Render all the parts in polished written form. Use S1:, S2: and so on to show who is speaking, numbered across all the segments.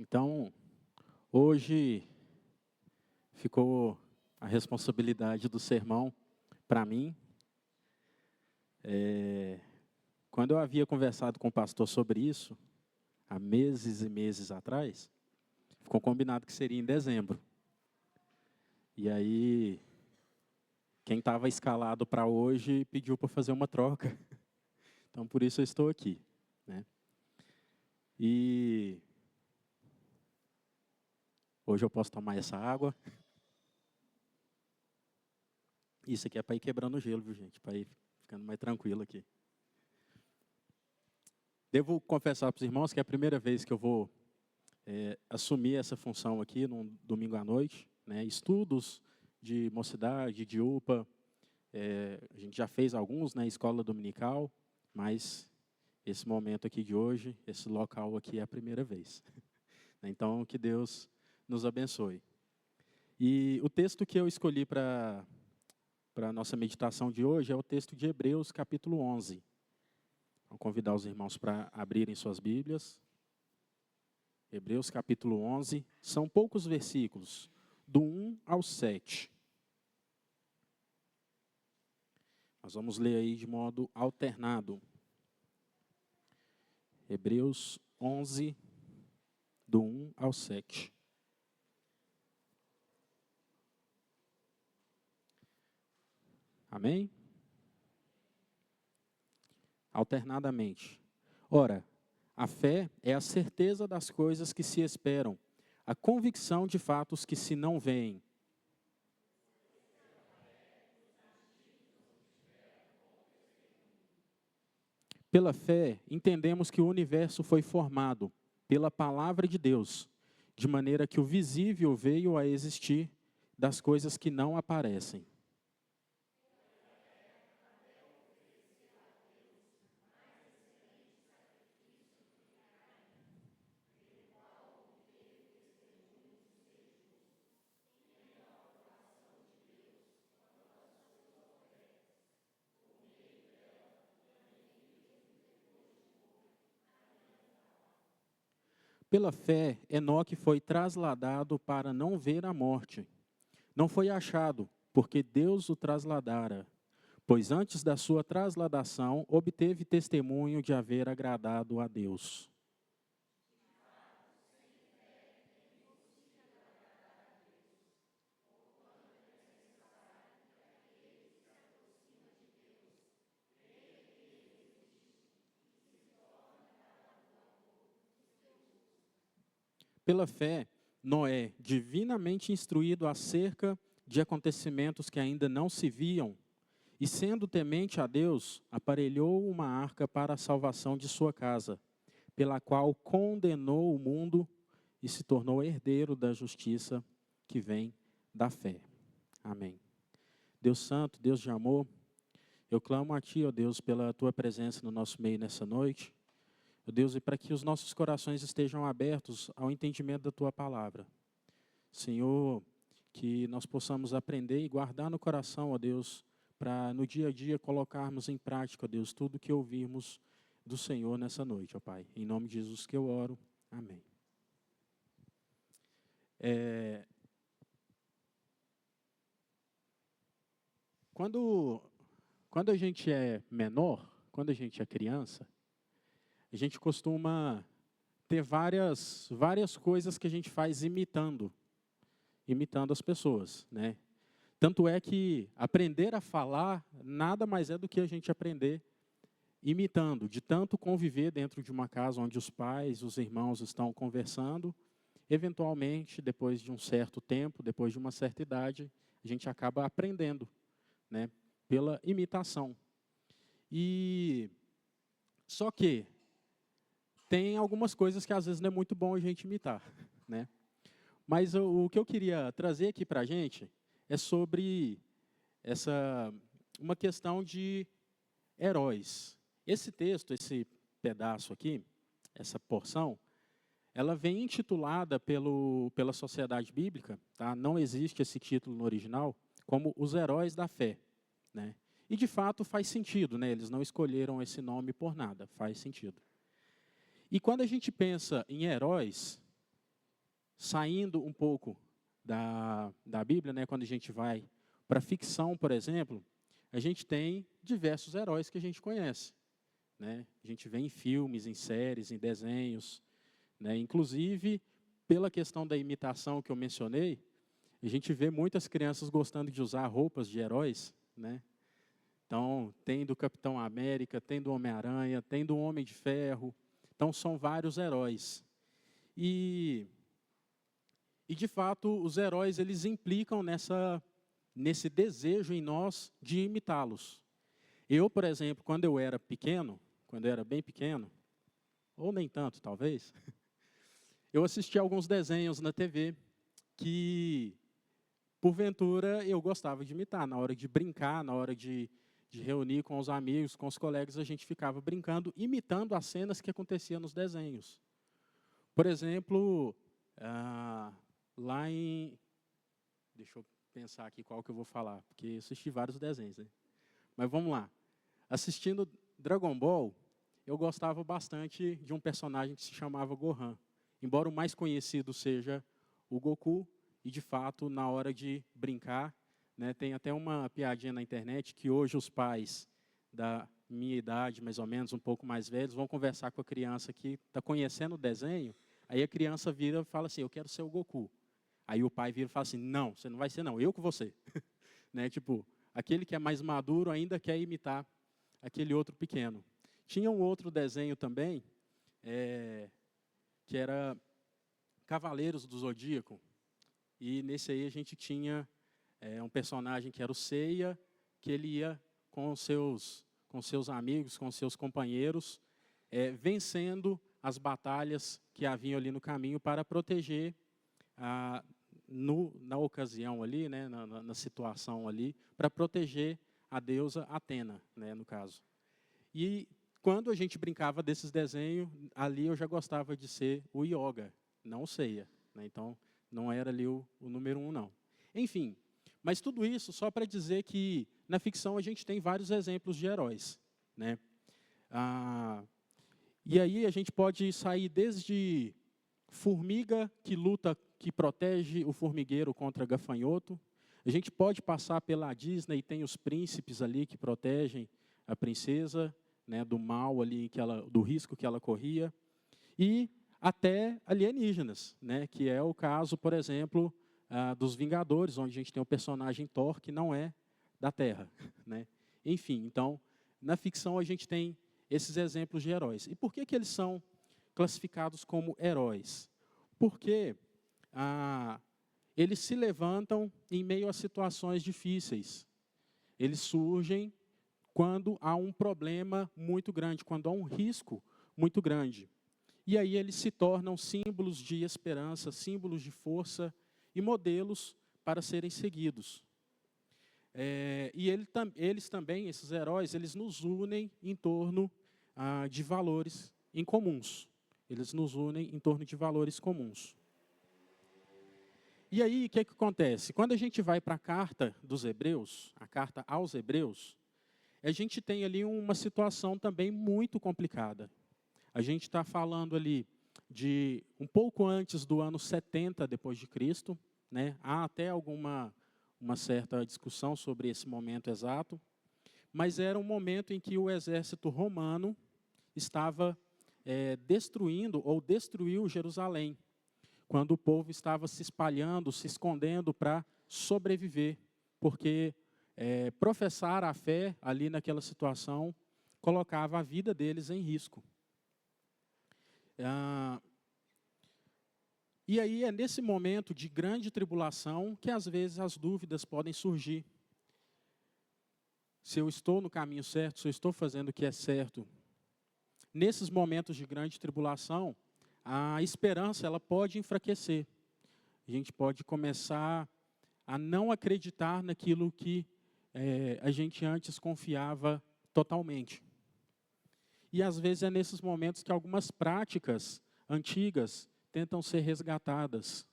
S1: Então, hoje ficou a responsabilidade do sermão para mim. Quando eu havia conversado com o pastor sobre isso, há meses e meses atrás, ficou combinado que seria em dezembro. E aí, quem estava escalado para hoje pediu para fazer uma troca. Então, por isso eu estou aqui, né? E hoje eu posso tomar essa água. Isso aqui é para ir quebrando o gelo, viu, gente? Para ir ficando mais tranquilo aqui. Devo confessar para os irmãos que é a primeira vez que eu vou assumir essa função aqui, num domingo à noite, né? Estudos de mocidade, de UPA, a gente já fez alguns na escola dominical, mas esse momento aqui de hoje, esse local aqui é a primeira vez. Então, que Deus nos abençoe. E o texto que eu escolhi para a nossa meditação de hoje é o texto de Hebreus, capítulo 11. Vou convidar os irmãos para abrirem suas Bíblias. Hebreus, capítulo 11. São poucos versículos, do 1 ao 7. Nós vamos ler aí de modo alternado. Hebreus 11, do 1 ao 7. Amém? Alternadamente. Ora, a fé é a certeza das coisas que se esperam, a convicção de fatos que se não veem. Pela fé, entendemos que o universo foi formado pela palavra de Deus, de maneira que o visível veio a existir das coisas que não aparecem. Pela fé, Enoque foi trasladado para não ver a morte. Não foi achado, porque Deus o trasladara, pois antes da sua trasladação obteve testemunho de haver agradado a Deus. Pela fé, Noé, divinamente instruído acerca de acontecimentos que ainda não se viam, e sendo temente a Deus, aparelhou uma arca para a salvação de sua casa, pela qual condenou o mundo e se tornou herdeiro da justiça que vem da fé. Amém. Deus Santo, Deus de amor, eu clamo a Ti, ó Deus, pela Tua presença no nosso meio nessa noite. Ó Deus, e para que os nossos corações estejam abertos ao entendimento da Tua palavra. Senhor, que nós possamos aprender e guardar no coração, ó Deus, para no dia a dia colocarmos em prática, ó Deus, tudo que ouvirmos do Senhor nessa noite, ó Pai. Em nome de Jesus que eu oro. Amém. Quando a gente é menor, quando a gente é criança, a gente costuma ter várias coisas que a gente faz imitando as pessoas, né? Tanto é que aprender a falar nada mais é do que a gente aprender imitando, de tanto conviver dentro de uma casa onde os pais, os irmãos estão conversando, eventualmente, depois de um certo tempo, depois de uma certa idade, a gente acaba aprendendo, né, pela imitação. E só que tem algumas coisas que às vezes não é muito bom a gente imitar, né? Mas o que eu queria trazer aqui para a gente é sobre uma questão de heróis. Esse texto, esse pedaço aqui, essa porção, ela vem intitulada pela Sociedade Bíblica, tá? Não existe esse título no original, como Os Heróis da Fé, né? E de fato faz sentido, né? Eles não escolheram esse nome por nada, faz sentido. E quando a gente pensa em heróis, saindo um pouco da Bíblia, né, quando a gente vai para ficção, por exemplo, a gente tem diversos heróis que a gente conhece, né? A gente vê em filmes, em séries, em desenhos, né? Inclusive, pela questão da imitação que eu mencionei, a gente vê muitas crianças gostando de usar roupas de heróis, né? Então, tem do Capitão América, tem do Homem-Aranha, tem do Homem de Ferro. Então, são vários heróis. E de fato, os heróis eles implicam nesse desejo em nós de imitá-los. Eu, por exemplo, quando eu era bem pequeno, ou nem tanto, talvez, eu assistia alguns desenhos na TV que, porventura, eu gostava de imitar. Na hora de brincar, na hora de reunir com os amigos, com os colegas, a gente ficava brincando, imitando as cenas que aconteciam nos desenhos. Por exemplo, lá em... Deixa eu pensar aqui qual que eu vou falar, porque eu assisti vários desenhos, né? Mas vamos lá. Assistindo Dragon Ball, eu gostava bastante de um personagem que se chamava Gohan. Embora o mais conhecido seja o Goku, e de fato, na hora de brincar, né, tem até uma piadinha na internet que hoje os pais da minha idade, mais ou menos, um pouco mais velhos, vão conversar com a criança que está conhecendo o desenho, aí a criança vira e fala assim, eu quero ser o Goku. Aí o pai vira e fala assim, não, você não vai ser não, eu com você. Né? Tipo, aquele que é mais maduro ainda quer imitar aquele outro pequeno. Tinha um outro desenho também, que era Cavaleiros do Zodíaco. E nesse aí a gente tinha um personagem que era o Seiya, que ele ia com seus amigos, com seus companheiros, vencendo as batalhas que haviam ali no caminho para proteger na ocasião ali, né, na situação ali, para proteger a deusa Atena, né, no caso. E quando a gente brincava desses desenhos, ali eu já gostava de ser o Yoga, não o Seiya, né, então não era ali o número 1, não. Enfim, mas tudo isso só para dizer que na ficção a gente tem vários exemplos de heróis, né? E aí a gente pode sair desde formiga que luta, que protege o formigueiro contra gafanhoto. A gente pode passar pela Disney, tem os príncipes ali que protegem a princesa, né, do mal ali, do risco que ela corria. E até alienígenas, né, que é o caso, por exemplo, dos Vingadores, onde a gente tem o personagem Thor, que não é da Terra. Né? Enfim, então, na ficção a gente tem esses exemplos de heróis. E por que eles são classificados como heróis? Porque eles se levantam em meio a situações difíceis. Eles surgem quando há um problema muito grande, quando há um risco muito grande. E aí eles se tornam símbolos de esperança, símbolos de força e modelos para serem seguidos. E eles também, esses heróis, eles nos unem em torno de valores incomuns. Eles nos unem em torno de valores comuns. E aí, o que acontece? Quando a gente vai para a carta dos Hebreus, a carta aos Hebreus, a gente tem ali uma situação também muito complicada. A gente está falando ali de um pouco antes do ano 70 depois de Cristo, né? Há até uma certa discussão sobre esse momento exato, mas era um momento em que o exército romano estava destruindo ou destruiu Jerusalém, quando o povo estava se espalhando, se escondendo para sobreviver, porque professar a fé ali naquela situação colocava a vida deles em risco. E aí é nesse momento de grande tribulação que às vezes as dúvidas podem surgir. Se eu estou no caminho certo, se eu estou fazendo o que é certo. Nesses momentos de grande tribulação, a esperança ela pode enfraquecer. A gente pode começar a não acreditar naquilo que a gente antes confiava totalmente. E às vezes é nesses momentos que algumas práticas antigas tentam ser resgatadas.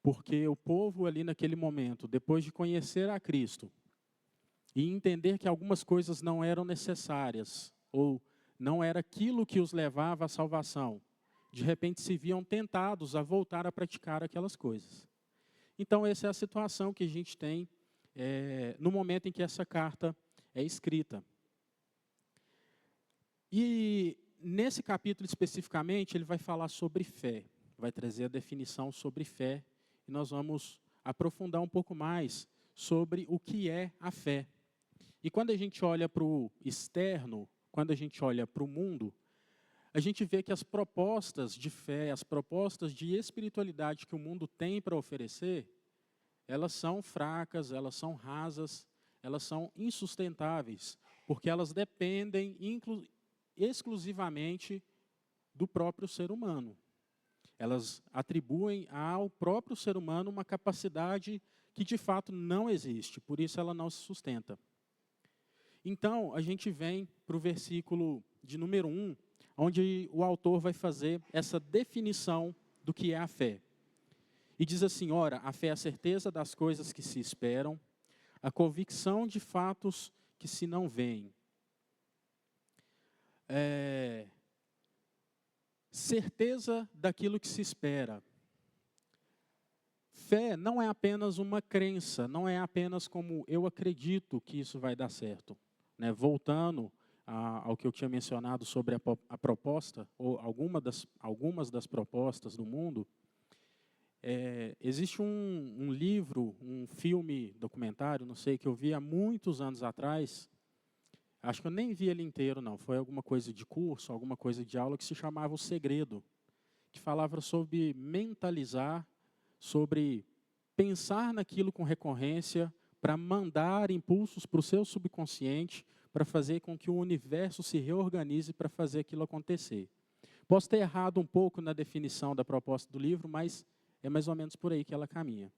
S1: Porque o povo ali naquele momento, depois de conhecer a Cristo e entender que algumas coisas não eram necessárias, ou não era aquilo que os levava à salvação, de repente se viam tentados a voltar a praticar aquelas coisas. Então, essa é a situação que a gente tem no momento em que essa carta é escrita. E nesse capítulo especificamente, ele vai falar sobre fé, vai trazer a definição sobre fé, e nós vamos aprofundar um pouco mais sobre o que é a fé. E quando a gente olha para o externo, quando a gente olha para o mundo, a gente vê que as propostas de fé, as propostas de espiritualidade que o mundo tem para oferecer, elas são fracas, elas são rasas, elas são insustentáveis, porque elas dependem exclusivamente do próprio ser humano. Elas atribuem ao próprio ser humano uma capacidade que de fato não existe, por isso ela não se sustenta. Então, a gente vem para o versículo de número 1, onde o autor vai fazer essa definição do que é a fé. E diz assim, ora, a fé é a certeza das coisas que se esperam, a convicção de fatos que se não veem. Certeza daquilo que se espera. Fé não é apenas uma crença, não é apenas como eu acredito que isso vai dar certo. Voltando ao que eu tinha mencionado sobre a proposta, ou algumas das propostas do mundo, existe um livro, um filme documentário, não sei, que eu vi há muitos anos atrás, acho que eu nem vi ele inteiro não, foi alguma coisa de curso, alguma coisa de aula, que se chamava O Segredo, que falava sobre mentalizar, sobre pensar naquilo com recorrência, para mandar impulsos para o seu subconsciente, para fazer com que o universo se reorganize para fazer aquilo acontecer. Posso ter errado um pouco na definição da proposta do livro, mas é mais ou menos por aí que ela caminha.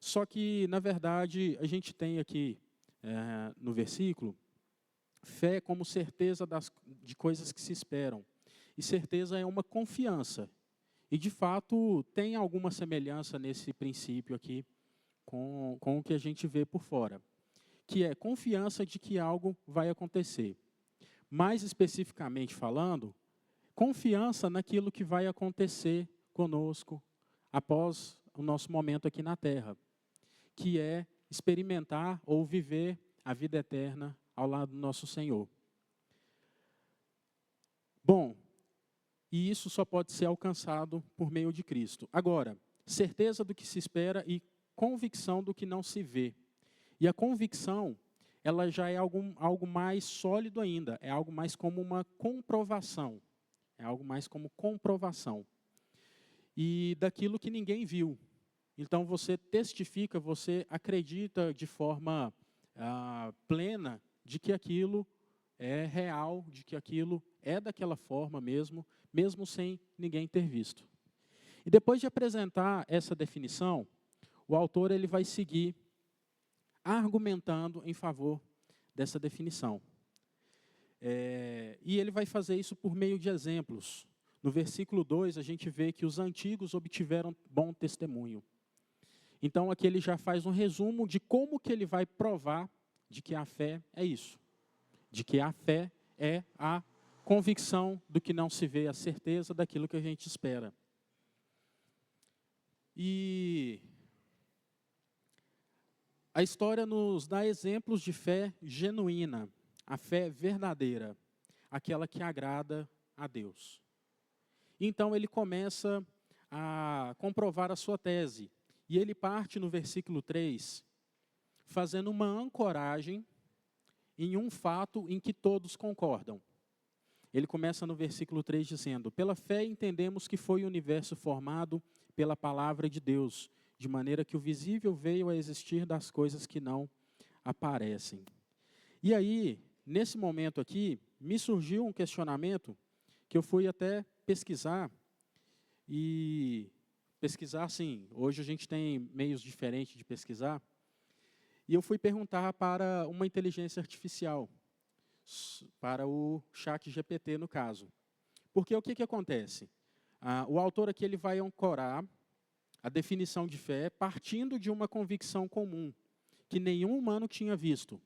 S1: Só que, na verdade, a gente tem aqui, no versículo, fé como certeza de coisas que se esperam. E certeza é uma confiança. E, de fato, tem alguma semelhança nesse princípio aqui com o que a gente vê por fora, que é confiança de que algo vai acontecer. Mais especificamente falando, confiança naquilo que vai acontecer conosco após o nosso momento aqui na Terra, que é experimentar ou viver a vida eterna ao lado do nosso Senhor. Bom, e isso só pode ser alcançado por meio de Cristo. Agora, certeza do que se espera e convicção do que não se vê. E a convicção, ela já é algo mais sólido ainda, é algo mais como uma comprovação. É algo mais como comprovação. E daquilo que ninguém viu. Então, você testifica, você acredita de forma plena de que aquilo é real, de que aquilo é daquela forma mesmo, mesmo sem ninguém ter visto. E depois de apresentar essa definição, o autor ele vai seguir argumentando em favor dessa definição. E ele vai fazer isso por meio de exemplos. No versículo 2, a gente vê que os antigos obtiveram bom testemunho. Então, aqui ele já faz um resumo de como que ele vai provar de que a fé é isso. De que a fé é a convicção do que não se vê, a certeza daquilo que a gente espera. E a história nos dá exemplos de fé genuína, a fé verdadeira, aquela que agrada a Deus. Então ele começa a comprovar a sua tese. E ele parte no versículo 3, fazendo uma ancoragem em um fato em que todos concordam. Ele começa no versículo 3 dizendo, pela fé entendemos que foi o universo formado pela palavra de Deus, de maneira que o visível veio a existir das coisas que não aparecem. E aí, nesse momento aqui, me surgiu um questionamento que eu fui até pesquisar, sim, hoje a gente tem meios diferentes de pesquisar, e eu fui perguntar para uma inteligência artificial, para o ChatGPT no caso. Porque o que acontece? O autor aqui ele vai ancorar a definição de fé partindo de uma convicção comum, que nenhum humano tinha visto.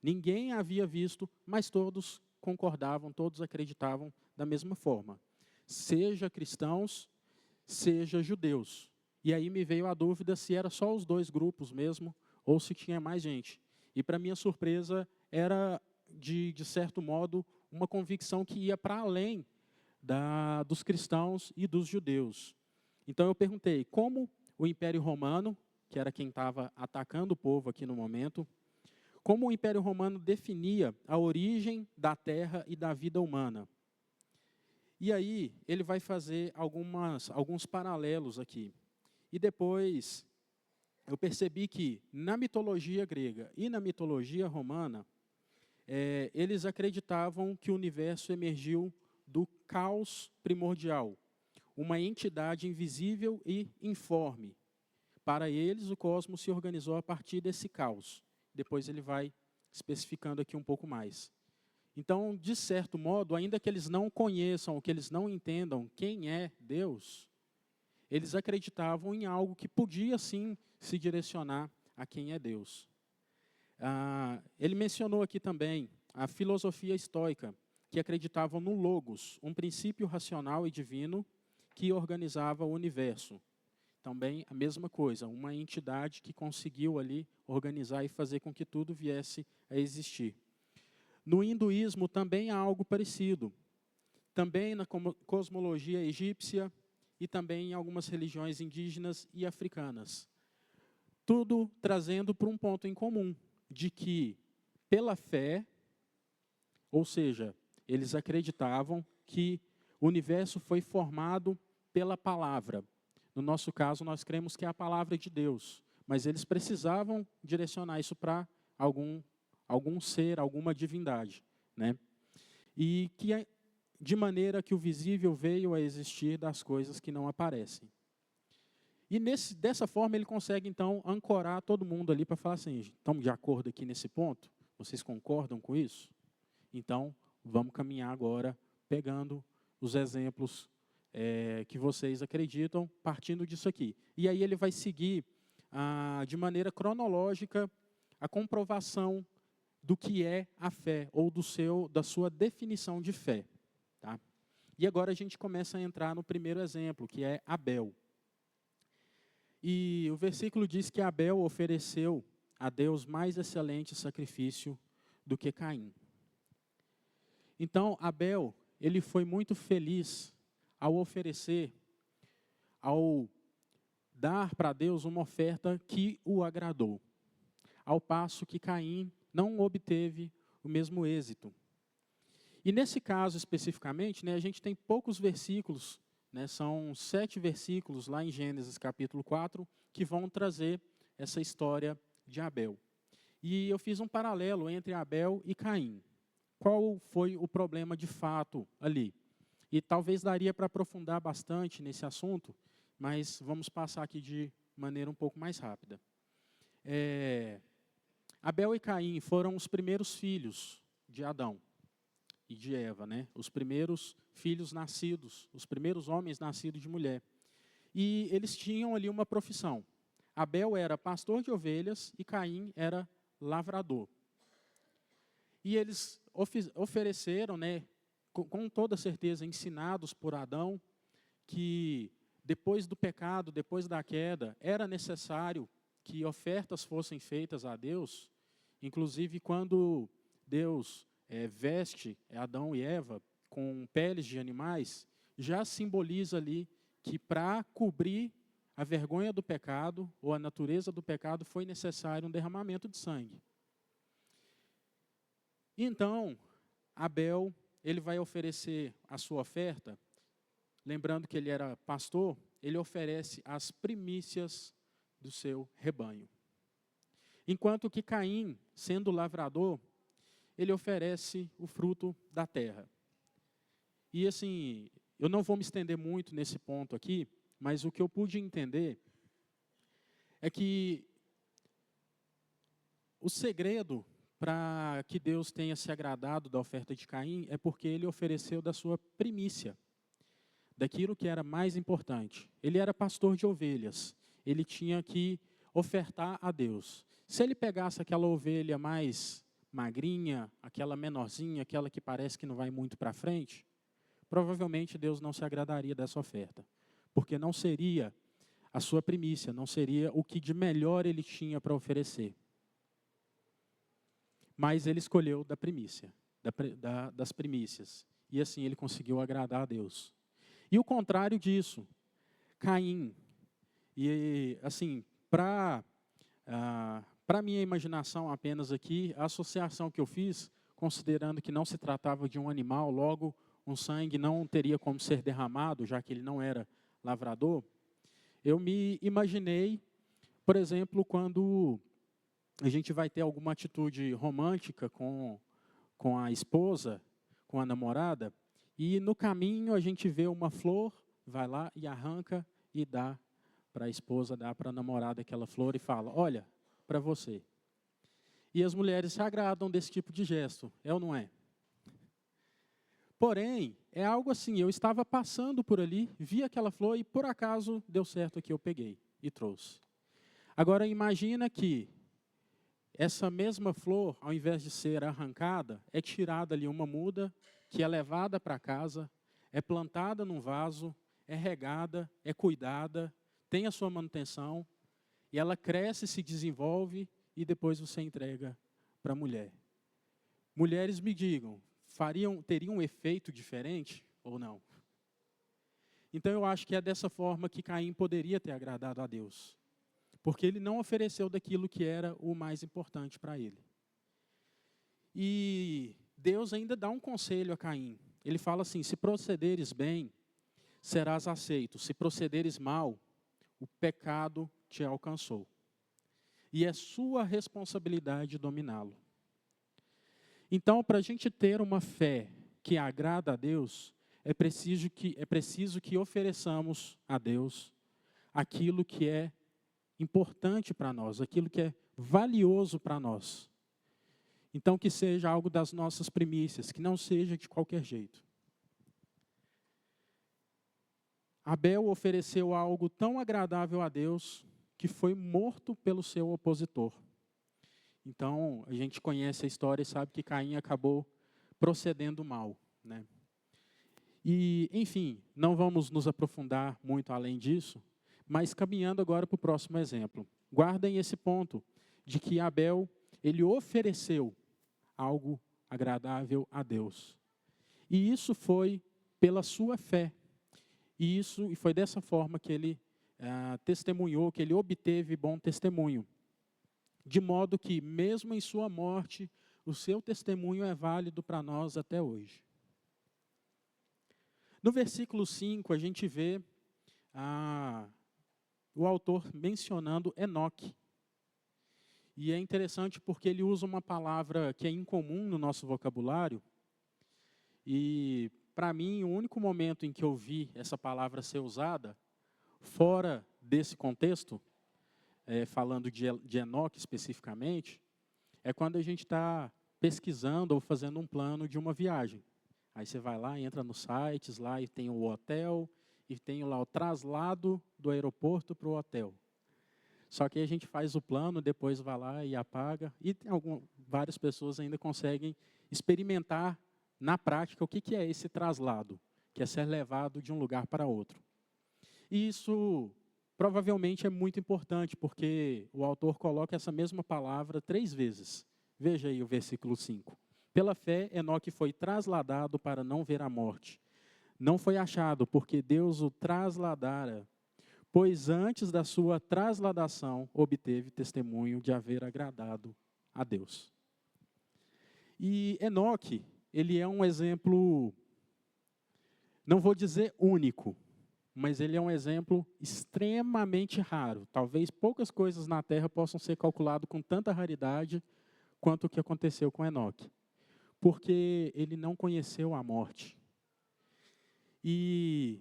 S1: Ninguém havia visto, mas todos concordavam, todos acreditavam da mesma forma. seja cristãos, seja judeus. E aí me veio a dúvida se era só os dois grupos mesmo, ou se tinha mais gente. E, para minha surpresa, era, de certo modo, uma convicção que ia para além dos cristãos e dos judeus. Então eu perguntei, como o Império Romano, que era quem estava atacando o povo aqui no momento, como o Império Romano definia a origem da terra e da vida humana. E aí ele vai fazer alguns paralelos aqui. E depois eu percebi que na mitologia grega e na mitologia romana, eles acreditavam que o universo emergiu do caos primordial, uma entidade invisível e informe. Para eles, o cosmos se organizou a partir desse caos. Depois ele vai especificando aqui um pouco mais. Então, de certo modo, ainda que eles não conheçam, que eles não entendam quem é Deus, eles acreditavam em algo que podia, sim, se direcionar a quem é Deus. Ele mencionou aqui também a filosofia estoica, que acreditavam no logos, um princípio racional e divino que organizava o universo. Também a mesma coisa, uma entidade que conseguiu ali organizar e fazer com que tudo viesse a existir. No hinduísmo também há algo parecido. Também na cosmologia egípcia e também em algumas religiões indígenas e africanas. Tudo trazendo para um ponto em comum, de que pela fé, ou seja, eles acreditavam que o universo foi formado pela palavra. No nosso caso, nós cremos que é a palavra de Deus, mas eles precisavam direcionar isso para algum ser, alguma divindade, né? E que de maneira que o visível veio a existir das coisas que não aparecem. E dessa forma ele consegue então ancorar todo mundo ali para falar assim, estamos de acordo aqui nesse ponto? Vocês concordam com isso? Então, vamos caminhar agora pegando os exemplos que vocês acreditam, partindo disso aqui. E aí ele vai seguir de maneira cronológica a comprovação do que é a fé, ou da sua definição de fé. Tá? E agora a gente começa a entrar no primeiro exemplo, que é Abel. E o versículo diz que Abel ofereceu a Deus mais excelente sacrifício do que Caim. Então, Abel, ele foi muito feliz ao oferecer, ao dar para Deus uma oferta que o agradou. Ao passo que Caim não obteve o mesmo êxito. E nesse caso especificamente, né, a gente tem poucos versículos, né, são 7 versículos lá em Gênesis capítulo 4, que vão trazer essa história de Abel. E eu fiz um paralelo entre Abel e Caim. Qual foi o problema de fato ali? E talvez daria para aprofundar bastante nesse assunto, mas vamos passar aqui de maneira um pouco mais rápida. Abel e Caim foram os primeiros filhos de Adão e de Eva, né? Os primeiros filhos nascidos, os primeiros homens nascidos de mulher. E eles tinham ali uma profissão. Abel era pastor de ovelhas e Caim era lavrador. E eles ofereceram, né, com toda certeza, ensinados por Adão, que depois do pecado, depois da queda, era necessário que ofertas fossem feitas a Deus. Inclusive, quando Deus veste Adão e Eva com peles de animais, já simboliza ali que para cobrir a vergonha do pecado, ou a natureza do pecado, foi necessário um derramamento de sangue. Então, Abel, ele vai oferecer a sua oferta, lembrando que ele era pastor, ele oferece as primícias do seu rebanho. Enquanto que Caim, sendo lavrador, ele oferece o fruto da terra. E assim, eu não vou me estender muito nesse ponto aqui, mas o que eu pude entender é que o segredo para que Deus tenha se agradado da oferta de Caim é porque ele ofereceu da sua primícia, daquilo que era mais importante. Ele era pastor de ovelhas, ele tinha que ofertar a Deus. Se ele pegasse aquela ovelha mais magrinha, aquela menorzinha, aquela que parece que não vai muito para frente, provavelmente Deus não se agradaria dessa oferta, porque não seria a sua primícia, não seria o que de melhor ele tinha para oferecer. Mas ele escolheu da primícia, das primícias. E assim ele conseguiu agradar a Deus. E o contrário disso, Caim. E assim, para minha imaginação apenas aqui, a associação que eu fiz, considerando que não se tratava de um animal, logo um sangue não teria como ser derramado, já que ele não era lavrador, eu me imaginei, por exemplo, quando a gente vai ter alguma atitude romântica com a esposa, com a namorada, e no caminho a gente vê uma flor, vai lá e arranca e dá para a esposa, dá para a namorada aquela flor e fala, olha, para você. E as mulheres se agradam desse tipo de gesto, é ou não é? Porém, é algo assim, eu estava passando por ali, vi aquela flor e por acaso deu certo que eu peguei e trouxe. Agora imagina que essa mesma flor, ao invés de ser arrancada, é tirada ali uma muda, que é levada para casa, é plantada num vaso, é regada, é cuidada, tem a sua manutenção, e ela cresce, se desenvolve, e depois você entrega para a mulher. Mulheres, me digam, teriam um efeito diferente ou não? Então eu acho que é dessa forma que Caim poderia ter agradado a Deus. Porque ele não ofereceu daquilo que era o mais importante para ele. E Deus ainda dá um conselho a Caim. Ele fala assim, se procederes bem, serás aceito. Se procederes mal, o pecado te alcançou. E é sua responsabilidade dominá-lo. Então, para a gente ter uma fé que agrada a Deus, é preciso que ofereçamos a Deus aquilo que é importante para nós, aquilo que é valioso para nós. Então, que seja algo das nossas primícias, que não seja de qualquer jeito. Abel ofereceu algo tão agradável a Deus que foi morto pelo seu opositor. Então, a gente conhece a história e sabe que Caim acabou procedendo mal, né? E, enfim, não vamos nos aprofundar muito além disso, mas caminhando agora para o próximo exemplo. Guardem esse ponto de que Abel, ele ofereceu algo agradável a Deus. E isso foi pela sua fé. E foi dessa forma que ele testemunhou, que ele obteve bom testemunho. De modo que, mesmo em sua morte, o seu testemunho é válido para nós até hoje. No versículo 5, a gente vê o autor mencionando Enoque. E é interessante porque ele usa uma palavra que é incomum no nosso vocabulário. E, para mim, o único momento em que eu vi essa palavra ser usada, fora desse contexto, falando de Enoque especificamente, é quando a gente está pesquisando ou fazendo um plano de uma viagem. Aí você vai lá, entra nos sites, lá e tem o hotel, e tem lá o traslado do aeroporto para o hotel. Só que aí a gente faz o plano, depois vai lá e apaga, e várias pessoas ainda conseguem experimentar na prática o que é esse traslado, que é ser levado de um lugar para outro. E isso provavelmente é muito importante, porque o autor coloca essa mesma palavra 3 vezes. Veja aí o versículo 5. Pela fé, Enoque foi trasladado para não ver a morte. Não foi achado, porque Deus o trasladara, pois antes da sua trasladação obteve testemunho de haver agradado a Deus. E Enoque, ele é um exemplo, não vou dizer único, mas ele é um exemplo extremamente raro. Talvez poucas coisas na Terra possam ser calculadas com tanta raridade quanto o que aconteceu com Enoque. Porque ele não conheceu a morte. E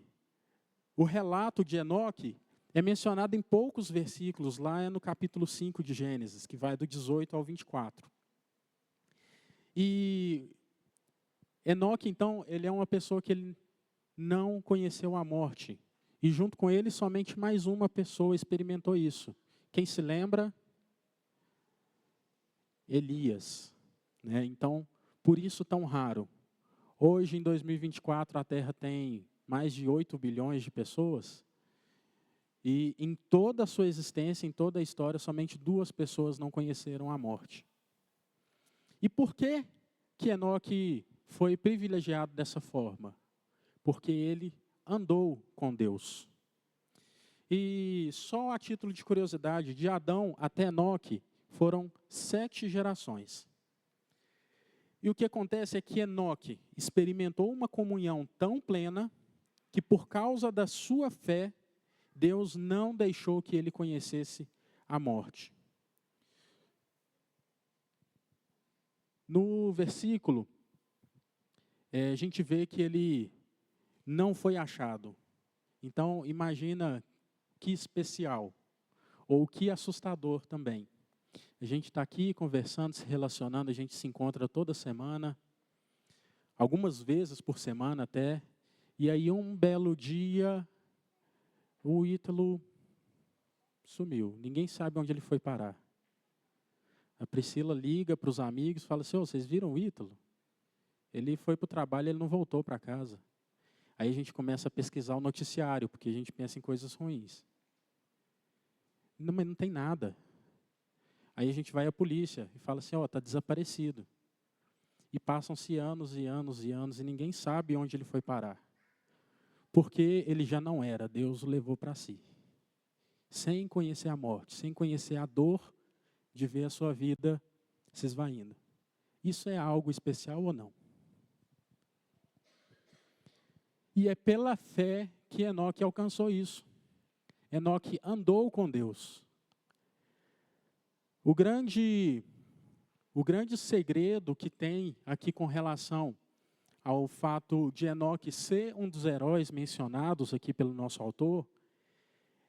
S1: o relato de Enoque é mencionado em poucos versículos, lá no capítulo 5 de Gênesis, que vai do 18 ao 24. E Enoque, então, ele é uma pessoa que ele não conheceu a morte. E junto com ele, somente mais uma pessoa experimentou isso. Quem se lembra? Elias. Né? Então, por isso tão raro. Hoje, em 2024, a Terra tem mais de 8 bilhões de pessoas. E em toda a sua existência, em toda a história, somente 2 pessoas não conheceram a morte. E por que Enoque foi privilegiado dessa forma? Porque ele andou com Deus. E só a título de curiosidade, de Adão até Enoque foram 7 gerações. E o que acontece é que Enoque experimentou uma comunhão tão plena que por causa da sua fé, Deus não deixou que ele conhecesse a morte. No versículo, a gente vê que ele não foi achado. Então, imagina que especial, ou que assustador também. A gente está aqui conversando, se relacionando, a gente se encontra toda semana, algumas vezes por semana até, e aí um belo dia, o Ítalo sumiu, ninguém sabe onde ele foi parar. A Priscila liga para os amigos e fala assim, vocês viram o Ítalo? Ele foi para o trabalho, ele não voltou para casa. Aí a gente começa a pesquisar o noticiário, porque a gente pensa em coisas ruins. Não, mas não tem nada. Aí a gente vai à polícia e fala assim, está desaparecido. E passam-se anos e anos e anos e ninguém sabe onde ele foi parar. Porque ele já não era, Deus o levou para si. Sem conhecer a morte, sem conhecer a dor de ver a sua vida se esvaindo. Isso é algo especial ou não? E é pela fé que Enoque alcançou isso. Enoque andou com Deus. O grande segredo que tem aqui com relação ao fato de Enoque ser um dos heróis mencionados aqui pelo nosso autor,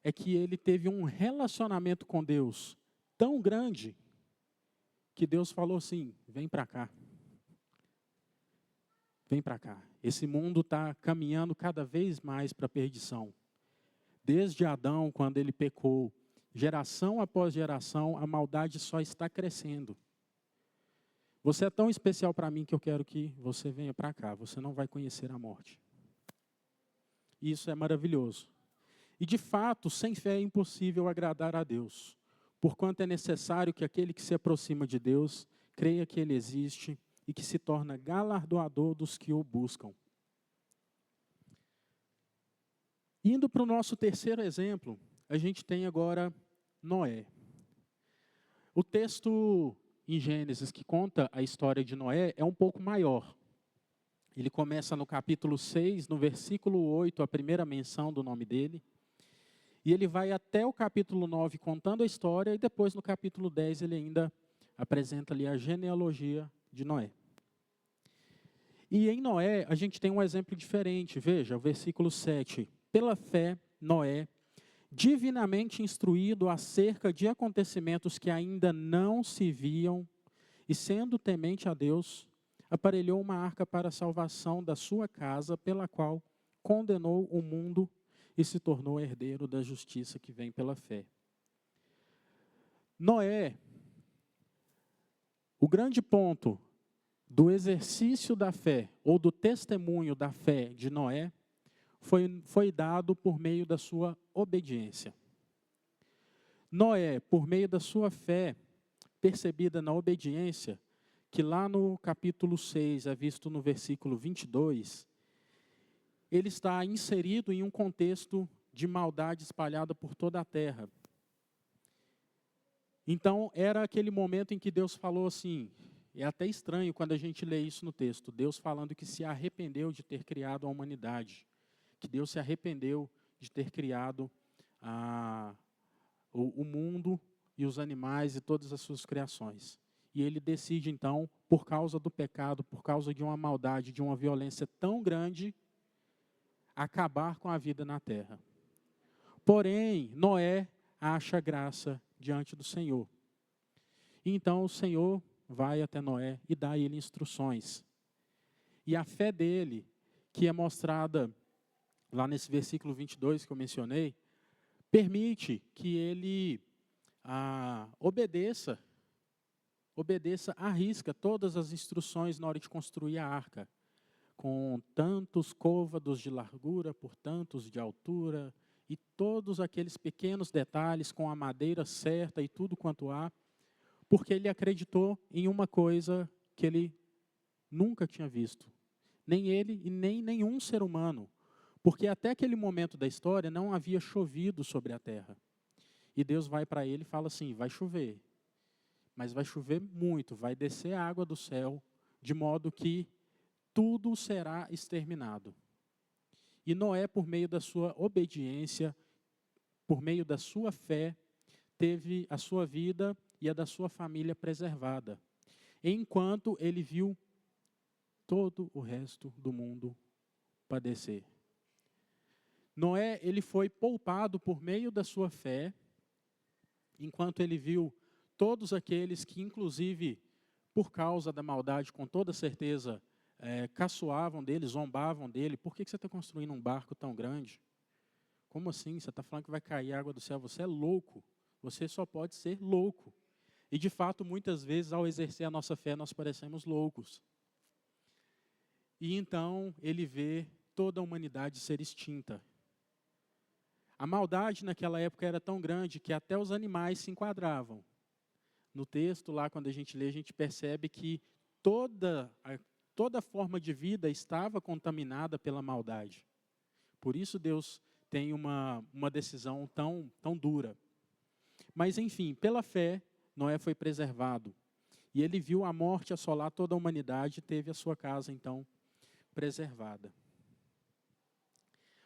S1: é que ele teve um relacionamento com Deus tão grande, que Deus falou assim, vem para cá. Vem para cá. Esse mundo está caminhando cada vez mais para a perdição. Desde Adão, quando ele pecou, geração após geração, a maldade só está crescendo. Você é tão especial para mim que eu quero que você venha para cá. Você não vai conhecer a morte. Isso é maravilhoso. E de fato, sem fé é impossível agradar a Deus. Porquanto é necessário que aquele que se aproxima de Deus, creia que Ele existe e que se torna galardoador dos que o buscam. Indo para o nosso terceiro exemplo, a gente tem agora Noé. O texto em Gênesis que conta a história de Noé é um pouco maior. Ele começa no capítulo 6, no versículo 8, a primeira menção do nome dele. E ele vai até o capítulo 9 contando a história, e depois no capítulo 10 ele ainda apresenta ali a genealogia de Noé. E em Noé a gente tem um exemplo diferente, veja, o versículo 7. Pela fé, Noé, divinamente instruído acerca de acontecimentos que ainda não se viam, e sendo temente a Deus, aparelhou uma arca para a salvação da sua casa, pela qual condenou o mundo e se tornou herdeiro da justiça que vem pela fé. Noé, o grande ponto do exercício da fé, ou do testemunho da fé de Noé, foi dado por meio da sua obediência. Noé, por meio da sua fé, percebida na obediência, que lá no capítulo 6, é visto no versículo 22, ele está inserido em um contexto de maldade espalhada por toda a terra. Então, era aquele momento em que Deus falou assim, é até estranho quando a gente lê isso no texto, Deus falando que se arrependeu de ter criado a humanidade, que Deus se arrependeu de ter criado o mundo e os animais e todas as suas criações. E ele decide então, por causa do pecado, por causa de uma maldade, de uma violência tão grande, acabar com a vida na terra. Porém, Noé acha graça diante do Senhor. E então o Senhor vai até Noé e dá a ele instruções. E a fé dele, que é mostrada lá nesse versículo 22 que eu mencionei, permite que ele obedeça à risca todas as instruções na hora de construir a arca, com tantos côvados de largura por tantos de altura, e todos aqueles pequenos detalhes com a madeira certa e tudo quanto há, porque ele acreditou em uma coisa que ele nunca tinha visto. Nem ele e nem nenhum ser humano. Porque até aquele momento da história não havia chovido sobre a terra. E Deus vai para ele e fala assim, vai chover. Mas vai chover muito, vai descer água do céu, de modo que tudo será exterminado. E Noé, por meio da sua obediência, por meio da sua fé, teve a sua vida e a da sua família preservada, enquanto ele viu todo o resto do mundo padecer. Noé, ele foi poupado por meio da sua fé, enquanto ele viu todos aqueles que, inclusive, por causa da maldade, com toda certeza, caçoavam dele, zombavam dele. Por que você está construindo um barco tão grande? Como assim? Você está falando que vai cair água do céu? Você é louco. Você só pode ser louco. E, de fato, muitas vezes, ao exercer a nossa fé, nós parecemos loucos. E então, ele vê toda a humanidade ser extinta. A maldade naquela época era tão grande que até os animais se enquadravam. No texto, lá, quando a gente lê, a gente percebe que toda forma de vida estava contaminada pela maldade. Por isso Deus tem uma decisão tão dura. Mas, enfim, pela fé, Noé foi preservado. E ele viu a morte assolar toda a humanidade e teve a sua casa, então, preservada.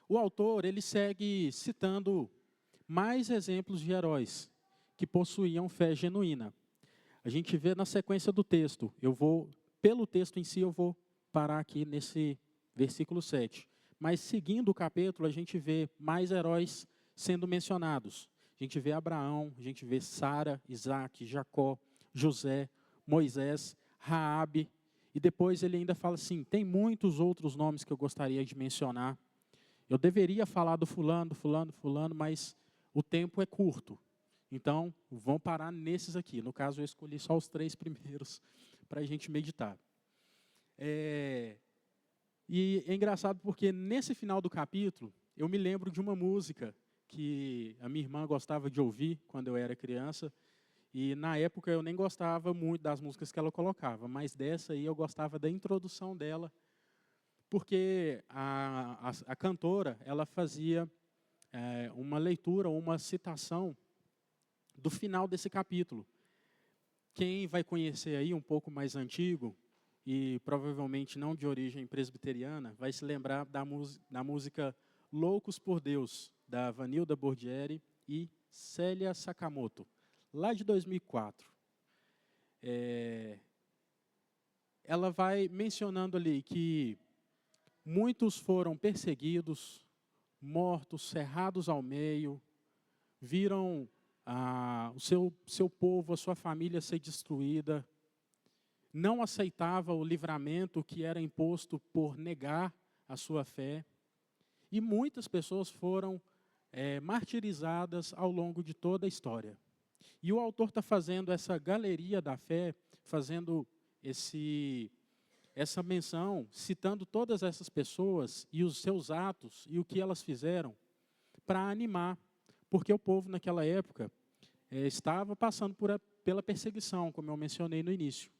S1: O autor, ele segue citando mais exemplos de heróis que possuíam fé genuína. A gente vê na sequência do texto, pelo texto em si, eu vou parar aqui nesse versículo 7. Mas seguindo o capítulo, a gente vê mais heróis sendo mencionados. A gente vê Abraão, a gente vê Sara, Isaac, Jacó, José, Moisés, Raabe. E depois ele ainda fala assim, tem muitos outros nomes que eu gostaria de mencionar. Eu deveria falar do fulano, mas o tempo é curto. Então, vamos parar nesses aqui. No caso, eu escolhi só os 3 primeiros para a gente meditar. E é engraçado porque nesse final do capítulo, eu me lembro de uma música que a minha irmã gostava de ouvir quando eu era criança. E na época eu nem gostava muito das músicas que ela colocava, mas dessa aí eu gostava da introdução dela, porque a cantora, ela fazia uma leitura, uma citação do final desse capítulo. Quem vai conhecer aí um pouco mais antigo, e provavelmente não de origem presbiteriana, vai se lembrar da música Loucos por Deus, da Vanilda Bordieri e Célia Sakamoto, lá de 2004. Ela vai mencionando ali que muitos foram perseguidos, mortos, cerrados ao meio, viram o seu povo, a sua família ser destruída, não aceitava o livramento que era imposto por negar a sua fé, e muitas pessoas foram martirizadas ao longo de toda a história. E o autor está fazendo essa galeria da fé, fazendo essa menção, citando todas essas pessoas e os seus atos e o que elas fizeram para animar, porque o povo naquela época estava passando pela perseguição, como eu mencionei no início.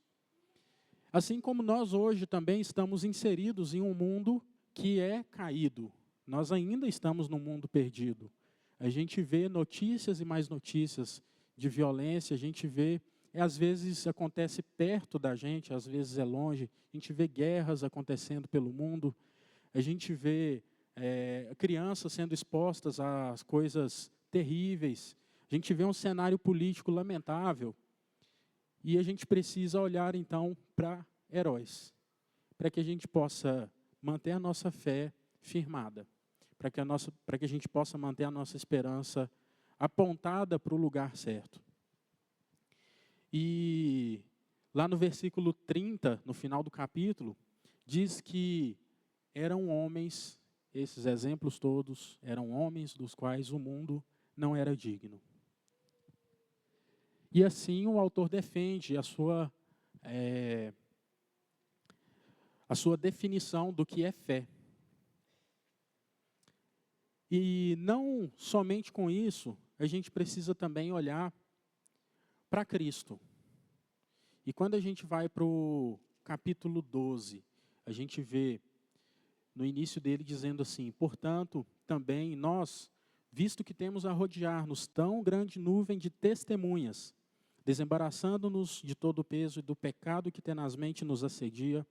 S1: Assim como nós hoje também estamos inseridos em um mundo que é caído. Nós ainda estamos num mundo perdido. A gente vê notícias e mais notícias de violência, a gente vê, às vezes acontece perto da gente, às vezes é longe, a gente vê guerras acontecendo pelo mundo, a gente vê crianças sendo expostas a coisas terríveis, a gente vê um cenário político lamentável, e a gente precisa olhar, então, para heróis, para que a gente possa manter a nossa fé firmada, para que a gente possa manter a nossa esperança apontada para o lugar certo. E lá no versículo 30, no final do capítulo, diz que eram homens, esses exemplos todos, eram homens dos quais o mundo não era digno. E assim o autor defende a a sua definição do que é fé. E não somente com isso, a gente precisa também olhar para Cristo. E quando a gente vai para o capítulo 12, a gente vê no início dele dizendo assim: portanto, também nós, visto que temos a rodear-nos tão grande nuvem de testemunhas, desembaraçando-nos de todo o peso e do pecado que tenazmente nos assedia,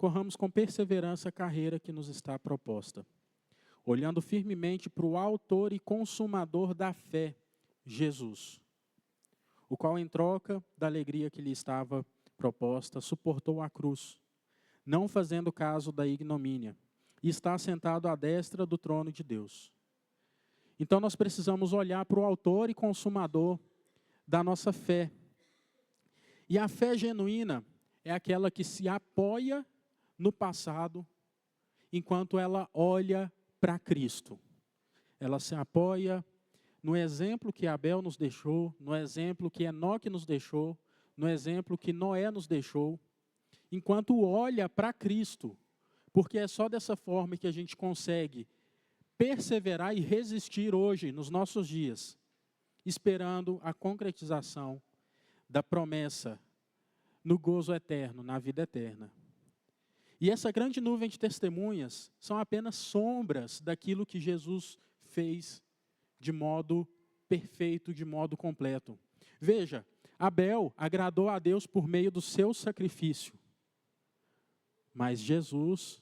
S1: corramos com perseverança a carreira que nos está proposta, olhando firmemente para o autor e consumador da fé, Jesus, o qual, em troca da alegria que lhe estava proposta, suportou a cruz, não fazendo caso da ignomínia, e está sentado à destra do trono de Deus. Então nós precisamos olhar para o autor e consumador da nossa fé. E a fé genuína é aquela que se apoia no passado, enquanto ela olha para Cristo. Ela se apoia no exemplo que Abel nos deixou, no exemplo que Enoque nos deixou, no exemplo que Noé nos deixou, enquanto olha para Cristo, porque é só dessa forma que a gente consegue perseverar e resistir hoje, nos nossos dias, esperando a concretização da promessa no gozo eterno, na vida eterna. E essa grande nuvem de testemunhas são apenas sombras daquilo que Jesus fez de modo perfeito, de modo completo. Veja, Abel agradou a Deus por meio do seu sacrifício. Mas Jesus,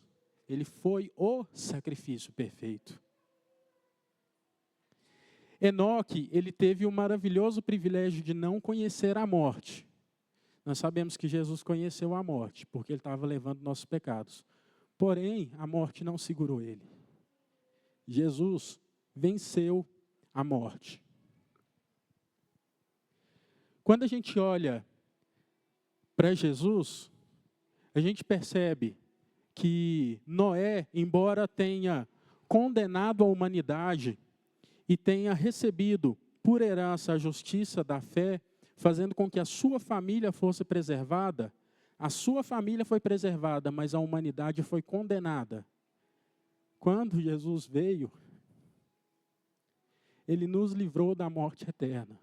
S1: ele foi o sacrifício perfeito. Enoque, ele teve o maravilhoso privilégio de não conhecer a morte. Nós sabemos que Jesus conheceu a morte, porque ele estava levando nossos pecados. Porém, a morte não segurou ele. Jesus venceu a morte. Quando a gente olha para Jesus, a gente percebe que Noé, embora tenha condenado a humanidade e tenha recebido por herança a justiça da fé, fazendo com que a sua família fosse preservada, a sua família foi preservada, mas a humanidade foi condenada. Quando Jesus veio, ele nos livrou da morte eterna.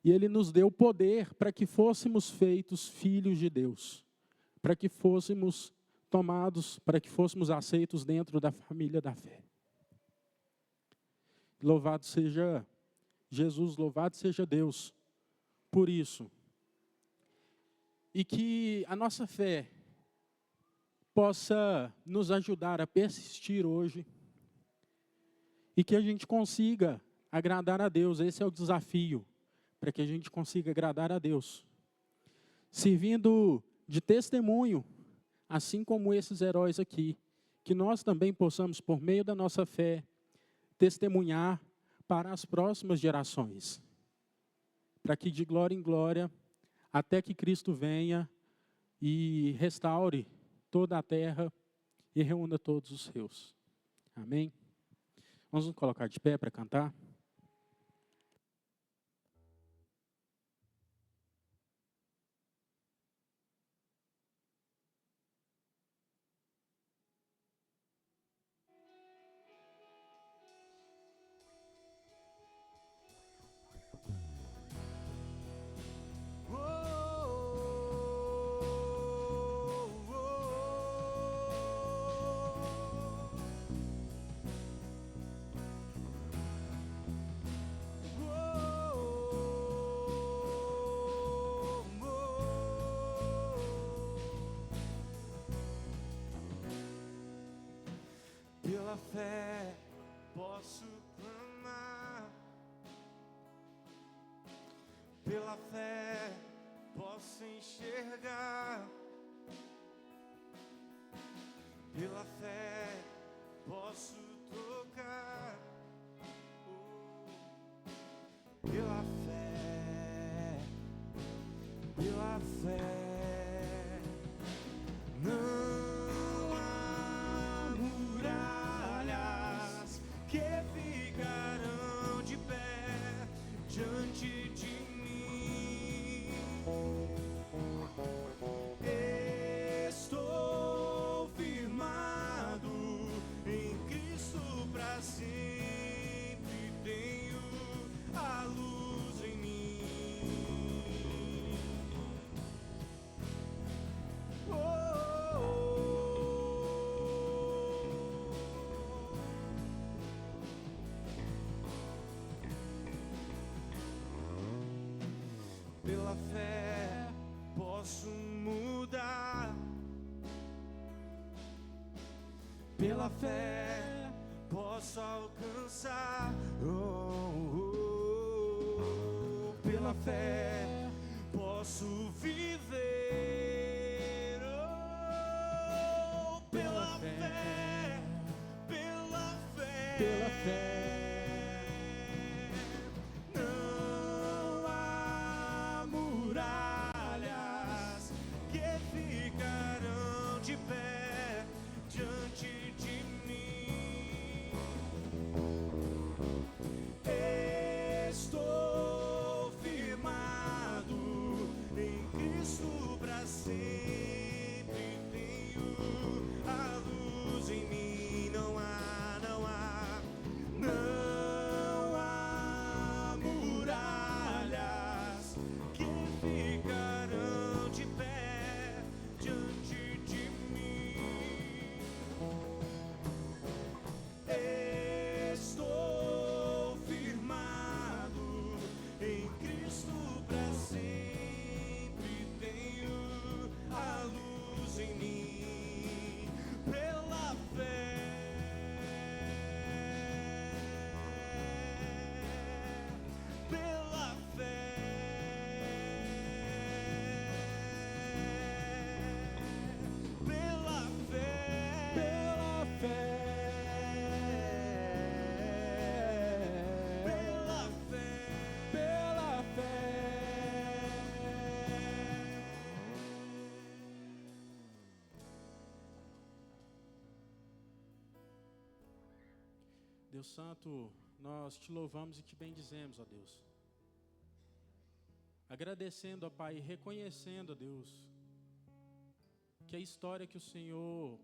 S1: E ele nos deu poder para que fôssemos feitos filhos de Deus, para que fôssemos tomados, para que fôssemos aceitos dentro da família da fé. Louvado seja Jesus, louvado seja Deus por isso. E que a nossa fé possa nos ajudar a persistir hoje e que a gente consiga agradar a Deus. Esse é o desafio, para que a gente consiga agradar a Deus, servindo de testemunho, assim como esses heróis aqui, que nós também possamos, por meio da nossa fé, testemunhar para as próximas gerações, para que de glória em glória, até que Cristo venha e restaure toda a terra e reúna todos os seus. Amém? Vamos nos colocar de pé para cantar?
S2: Pela fé posso clamar, pela fé posso enxergar, pela fé posso tocar, pela fé, não há muralhas que ficarão de pé diante de mim. Pela fé posso mudar. Pela fé posso alcançar. Pela fé posso viver. Pela fé, pela fé,
S1: Pela fé.
S2: não há muralhas que ficarão de pé diante de mim. Estou firmado em Cristo para sempre. Tenho a luz em mim. Não há, não há, não há muralhas que ficarão de pé diante de mim. Estou firmado em Cristo para sempre. Tenho a luz em mim pela fé. Pela fé. Pela fé.
S1: Pela fé.
S2: Pela fé.
S1: Pela fé. Deus Santo, nós te louvamos e te bendizemos, ó Deus. Agradecendo, ó Pai, e reconhecendo, ó Deus, que a história que o Senhor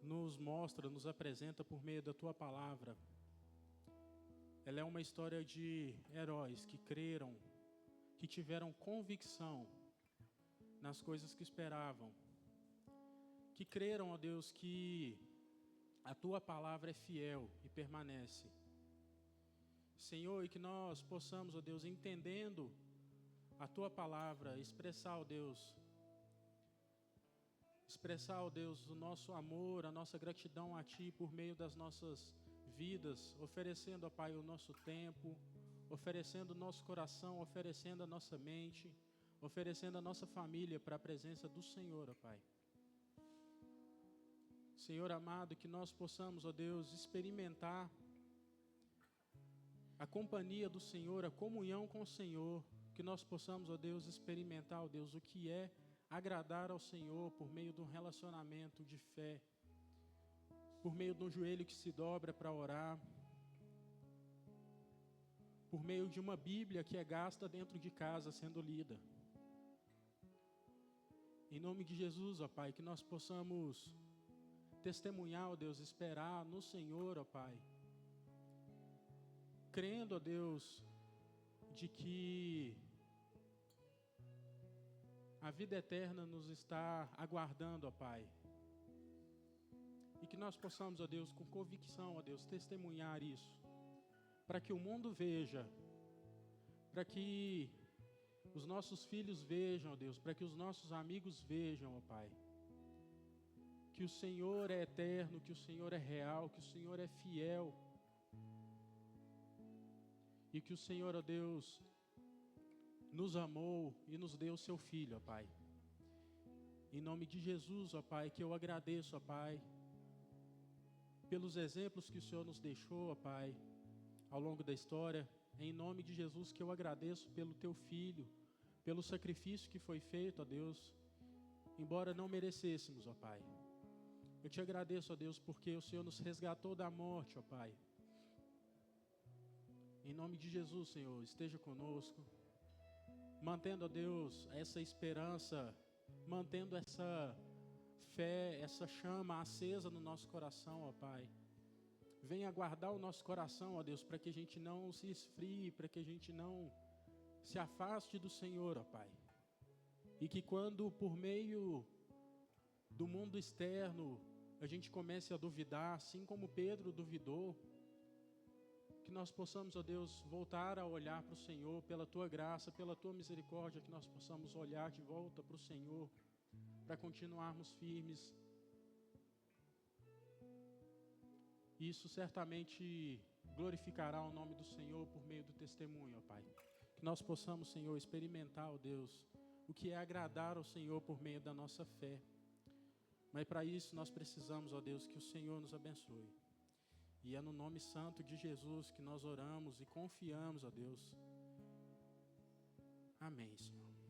S1: nos mostra, nos apresenta por meio da Tua palavra, ela é uma história de heróis que creram, que tiveram convicção nas coisas que esperavam, que creram, ó Deus, que a Tua palavra é fiel e permanece. Senhor, e que nós possamos, ó Deus, entendendo a Tua palavra, expressar, ó Deus, o nosso amor, a nossa gratidão a Ti por meio das nossas vidas, oferecendo, ó Pai, o nosso tempo, oferecendo o nosso coração, oferecendo a nossa mente, oferecendo a nossa família para a presença do Senhor, ó Pai. Senhor amado, que nós possamos, ó Deus, experimentar a companhia do Senhor, a comunhão com o Senhor, que nós possamos, ó Deus, experimentar, ó Deus, o que é agradar ao Senhor por meio de um relacionamento de fé, por meio de um joelho que se dobra para orar, por meio de uma Bíblia que é gasta dentro de casa sendo lida. Em nome de Jesus, ó Pai, que nós possamos testemunhar, ó Deus, esperar no Senhor, ó Pai, crendo, ó Deus, de que a vida eterna nos está aguardando, ó Pai, e que nós possamos, ó Deus, com convicção, ó Deus, testemunhar isso, para que o mundo veja, para que os nossos filhos vejam, ó Deus, para que os nossos amigos vejam, ó Pai, que o Senhor é eterno, que o Senhor é real, que o Senhor é fiel. E que o Senhor, ó Deus, nos amou e nos deu o seu Filho, ó Pai. Em nome de Jesus, ó Pai, que eu agradeço, ó Pai, pelos exemplos que o Senhor nos deixou, ó Pai, ao longo da história. Em nome de Jesus, que eu agradeço pelo Teu Filho, pelo sacrifício que foi feito, ó Deus, embora não merecêssemos, ó Pai. Eu te agradeço, ó Deus, porque o Senhor nos resgatou da morte, ó Pai. Em nome de Jesus, Senhor, esteja conosco, mantendo, ó Deus, essa esperança, mantendo essa fé, essa chama acesa no nosso coração, ó Pai. Venha guardar o nosso coração, ó Deus, para que a gente não se esfrie, para que a gente não se afaste do Senhor, ó Pai. E que quando, por meio do mundo externo, a gente comece a duvidar, assim como Pedro duvidou, que nós possamos, ó Deus, voltar a olhar para o Senhor, pela Tua graça, pela Tua misericórdia, que nós possamos olhar de volta para o Senhor, para continuarmos firmes. Isso certamente glorificará o nome do Senhor por meio do testemunho, ó Pai. Que nós possamos, Senhor, experimentar, ó Deus, o que é agradar ao Senhor por meio da nossa fé. Mas para isso nós precisamos, ó Deus, que o Senhor nos abençoe. E é no nome santo de Jesus que nós oramos e confiamos, ó Deus. Amém, Senhor.